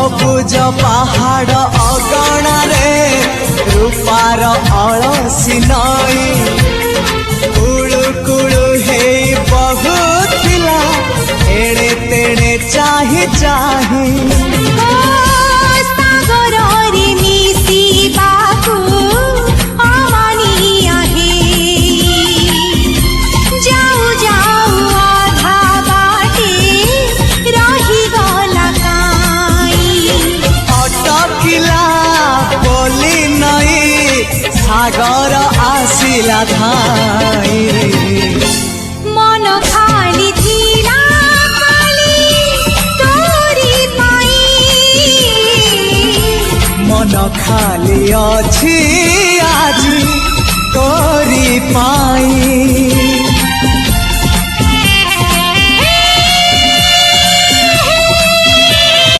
सबुज पहाड़ अगणारे रूपार अलसी नई कुळु कुळु हे बहुथिला एड़े तेड़े चाही चाही सागर आसिला धाई मन खाली थिला खाली तोरी पाई मन खाली अछि आज तोरी पाई।